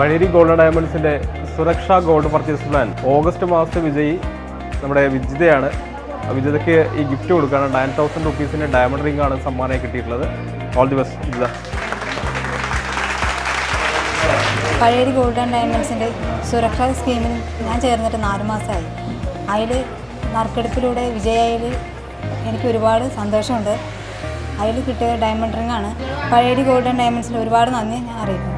Pazhayari gold ഡയമണ്ട്സിൻ്റെ സുരക്ഷാ gold purchase plan August മാസത്തെ വിജയി നമ്മുടെ വിജിതയാണ്. വിജിതയ്ക്ക് ഈ ഗിഫ്റ്റ് കൊടുക്കുകയാണ്. 9,000 റുപ്പീസിൻ്റെ ഡയമണ്ട് റിംഗ് ആണ് സമ്മാനമായി കിട്ടിയിട്ടുള്ളത്. All the best Vijitha. Pazhayari gold and ഡയമണ്ട്സിൻ്റെ സുരക്ഷാ സ്കീമിൽ ഞാൻ ചേർന്നിട്ട് 4 മാസമായി. അതിൽ നറുക്കെടുപ്പിലൂടെ വിജയയിൽ എനിക്ക് ഒരുപാട് സന്തോഷമുണ്ട്. അതിൽ കിട്ടിയ ഡയമണ്ട് റിംഗാണ്. പഴയരി ഗോൾഡ് ആൻഡ് ഡയമണ്ട്സിൽ ഒരുപാട് നന്ദി ഞാൻ അറിയിക്കുന്നു.